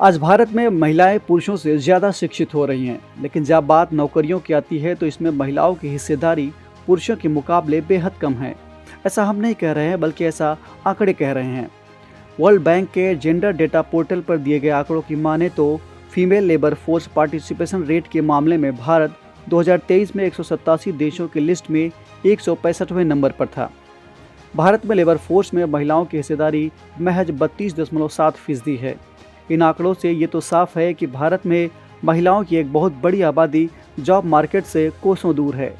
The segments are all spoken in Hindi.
आज भारत में महिलाएं पुरुषों से ज़्यादा शिक्षित हो रही हैं, लेकिन जब बात नौकरियों की आती है तो इसमें महिलाओं की हिस्सेदारी पुरुषों के मुकाबले बेहद कम है। ऐसा हम नहीं कह रहे हैं, बल्कि ऐसा आंकड़े कह रहे हैं। वर्ल्ड बैंक के जेंडर डेटा पोर्टल पर दिए गए आंकड़ों की माने तो female labour force participation rate के मामले में भारत 2023 में 187 देशों की लिस्ट में 165वें नंबर पर था। भारत में लेबर फोर्स में महिलाओं की हिस्सेदारी महज 32.7% है। इन आंकड़ों से ये तो साफ है कि भारत में महिलाओं की एक बहुत बड़ी आबादी जॉब मार्केट से कोसों दूर है।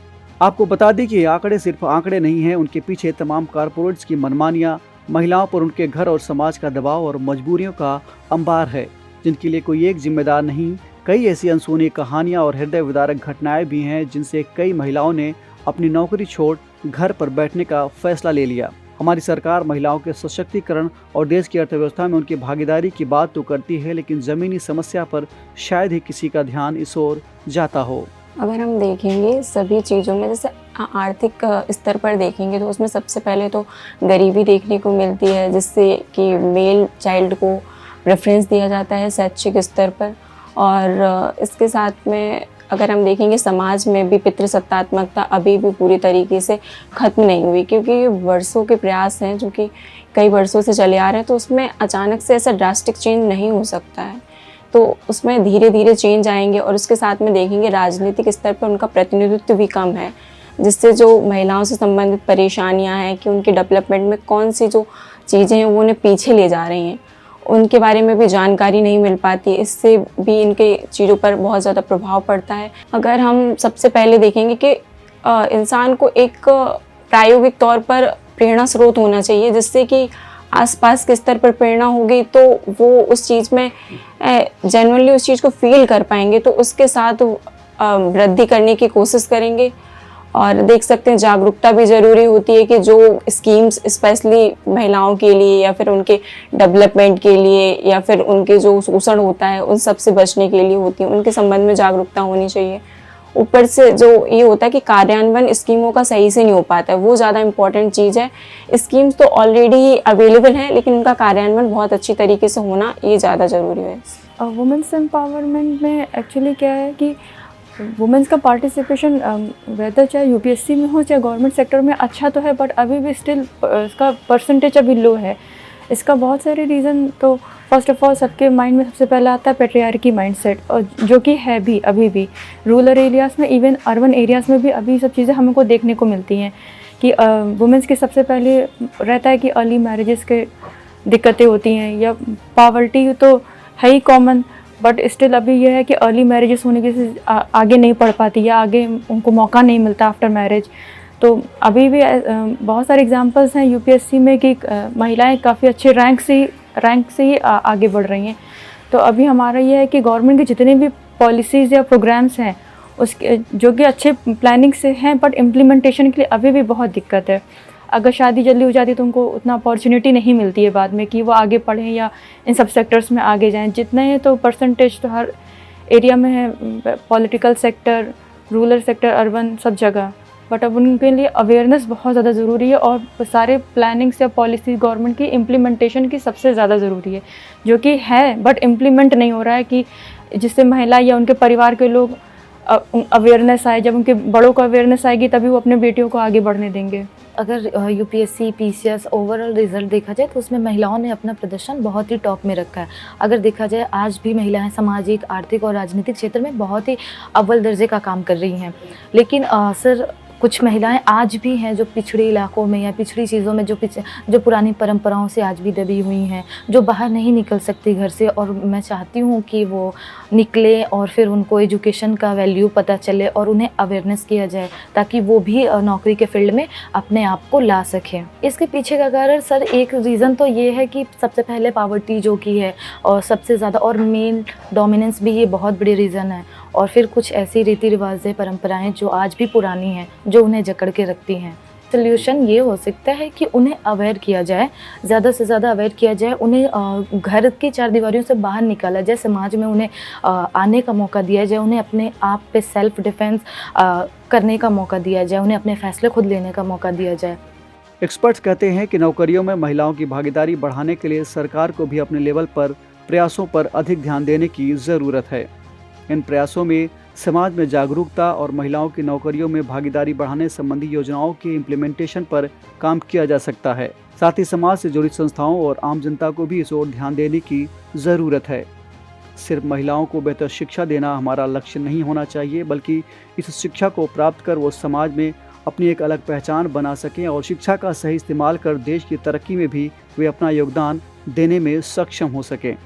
आपको बता दें कि ये आंकड़े सिर्फ आंकड़े नहीं हैं, उनके पीछे तमाम कारपोरेट्स की मनमानियाँ, महिलाओं पर उनके घर और समाज का दबाव और मजबूरियों का अंबार है, जिनके लिए कोई एक जिम्मेदार नहीं। कई ऐसी अनसुनी कहानियाँ और हृदय विदारक घटनाएं भी हैं जिनसे कई महिलाओं ने अपनी नौकरी छोड़ घर पर बैठने का फैसला ले लिया। हमारी सरकार महिलाओं के सशक्तिकरण और देश की अर्थव्यवस्था में उनकी भागीदारी की बात तो करती है, लेकिन ज़मीनी समस्या पर शायद ही किसी का ध्यान इस ओर जाता हो। अगर हम देखेंगे सभी चीज़ों में, जैसे आर्थिक स्तर पर देखेंगे तो उसमें सबसे पहले तो गरीबी देखने को मिलती है, जिससे कि मेल चाइल्ड को प्रेफरेंस दिया जाता है शैक्षिक स्तर पर। और इसके साथ में अगर हम देखेंगे समाज में भी पितृसत्तात्मकता अभी भी पूरी तरीके से ख़त्म नहीं हुई, क्योंकि ये वर्षों के प्रयास हैं जो कि कई वर्षों से चले आ रहे हैं। तो उसमें अचानक से ऐसा ड्रास्टिक चेंज नहीं हो सकता है, तो उसमें धीरे धीरे चेंज आएंगे। और उसके साथ में देखेंगे राजनीतिक स्तर पर उनका प्रतिनिधित्व भी कम है, जिससे जो महिलाओं से संबंधित परेशानियां हैं कि उनके डेवलपमेंट में कौन सी जो चीज़ें हैं वो उन्हें पीछे ले जा रही हैं, उनके बारे में भी जानकारी नहीं मिल पाती। इससे भी इनके चीज़ों पर बहुत ज़्यादा प्रभाव पड़ता है। अगर हम सबसे पहले देखेंगे कि इंसान को एक प्रायोगिक तौर पर प्रेरणा स्रोत होना चाहिए, जिससे कि आसपास के स्तर पर प्रेरणा होगी तो वो उस चीज़ में जेन्युइनली उस चीज़ को फील कर पाएंगे, तो उसके साथ वृद्धि करने की कोशिश करेंगे। और देख सकते हैं जागरूकता भी ज़रूरी होती है कि जो स्कीम्स स्पेशली महिलाओं के लिए या फिर उनके डेवलपमेंट के लिए या फिर उनके जो शोषण होता है उन सब से बचने के लिए होती है, उनके संबंध में जागरूकता होनी चाहिए। ऊपर से जो ये होता है कि कार्यान्वयन स्कीमों का सही से नहीं हो पाता है, वो ज़्यादा इम्पॉर्टेंट चीज़ है। स्कीम्स तो ऑलरेडी अवेलेबल हैं, लेकिन उनका कार्यान्वयन बहुत अच्छी तरीके से होना ये ज़्यादा ज़रूरी है। वुमेन्स एम्पावरमेंट में एक्चुअली क्या है कि वुमेन्स का पार्टिसिपेशन वेदर चाहे यूपीएससी में हो चाहे गवर्नमेंट सेक्टर में अच्छा तो है, बट अभी भी स्टिल इसका परसेंटेज अभी लो है। इसका बहुत सारे रीज़न, तो फर्स्ट ऑफ ऑल सबके माइंड में सबसे पहले आता है पेट्रियार्की माइंडसेट, और जो कि है भी अभी भी रूरल एरियाज़ में, इवन अर्बन एरियाज़ में भी अभी सब चीज़ें हमको देखने को मिलती हैं कि वुमेन्स के सबसे पहले रहता है कि अर्ली मैरिजेस के दिक्कतें होती हैं, या पॉवर्टी तो है ही कॉमन, बट स्टिल अभी यह है कि अर्ली मैरिजेस होने की वजह से आगे नहीं पढ़ पाती या आगे उनको मौका नहीं मिलता आफ्टर मैरिज। तो अभी भी बहुत सारे एग्जांपल्स हैं यूपीएससी में कि महिलाएं काफ़ी अच्छे रैंक से ही आगे बढ़ रही हैं। तो अभी हमारा ये है कि गवर्नमेंट के जितने भी पॉलिसीज़ या प्रोग्राम्स हैं उसके जो कि अच्छे प्लानिंग से हैं, बट इम्प्लीमेंटेशन के लिए अभी भी बहुत दिक्कत है। अगर शादी जल्दी हो जाती है तो उनको उतना अपॉर्चुनिटी नहीं मिलती है बाद में कि वो आगे पढ़ें या इन सब सेक्टर्स में आगे जाएं। जितने हैं तो परसेंटेज तो हर एरिया में है, political sector, rural sector, urban, सब जगह। बट अब उनके लिए अवेयरनेस बहुत ज़्यादा ज़रूरी है, और सारे प्लानिंग्स या पॉलिसी गवर्नमेंट की इम्प्लीमेंटेशन की सबसे ज़्यादा ज़रूरी है, जो कि है बट इम्प्लीमेंट नहीं हो रहा है, कि जिससे महिला या उनके परिवार के लोग अवेयरनेस आए। जब उनके बड़ों को अवेयरनेस आएगी तभी वो अपने बेटियों को आगे बढ़ने देंगे। अगर यूपीएससी पीसीएस ओवरऑल रिजल्ट देखा जाए तो उसमें महिलाओं ने अपना प्रदर्शन बहुत ही टॉप में रखा है। अगर देखा जाए आज भी महिलाएं सामाजिक, आर्थिक और राजनीतिक क्षेत्र में बहुत ही अव्वल दर्जे का काम कर रही हैं। लेकिन सर कुछ महिलाएं आज भी हैं जो पिछड़े इलाकों में या पिछड़ी चीज़ों में जो पुरानी परंपराओं से आज भी दबी हुई हैं, जो बाहर नहीं निकल सकती घर से। और मैं चाहती हूँ कि वो निकले और फिर उनको एजुकेशन का वैल्यू पता चले और उन्हें अवेयरनेस किया जाए, ताकि वो भी नौकरी के फील्ड में अपने आप को ला सकें। इसके पीछे का कारण सर एक रीज़न तो ये है कि सबसे पहले पावर्टी जो कि है और सबसे ज़्यादा, और मेल डोमिनेंस भी ये बहुत बड़ी रीज़न है। और फिर कुछ ऐसी रीति रिवाजें, परंपराएं जो आज भी पुरानी हैं, जो उन्हें जकड़ के रखती हैं। सल्यूशन ये हो सकता है कि उन्हें अवेयर किया जाए, ज़्यादा से ज़्यादा अवेयर किया जाए, उन्हें घर की चार दीवारियों से बाहर निकाला जाए, समाज में उन्हें आने का मौका दिया जाए, उन्हें अपने आप पे सेल्फ डिफेंस करने का मौका दिया जाए, उन्हें अपने फैसले खुद लेने का मौका दिया जाए। एक्सपर्ट्स कहते हैं कि नौकरियों में महिलाओं की भागीदारी बढ़ाने के लिए सरकार को भी अपने लेवल पर प्रयासों पर अधिक ध्यान देने की ज़रूरत है। इन प्रयासों में समाज में जागरूकता और महिलाओं की नौकरियों में भागीदारी बढ़ाने संबंधी योजनाओं के इम्प्लीमेंटेशन पर काम किया जा सकता है। साथ ही समाज से जुड़ी संस्थाओं और आम जनता को भी इस ओर ध्यान देने की ज़रूरत है। सिर्फ महिलाओं को बेहतर शिक्षा देना हमारा लक्ष्य नहीं होना चाहिए, बल्कि इस शिक्षा को प्राप्त कर वो समाज में अपनी एक अलग पहचान बना सकें और शिक्षा का सही इस्तेमाल कर देश की तरक्की में भी वे अपना योगदान देने में सक्षम हो सकें।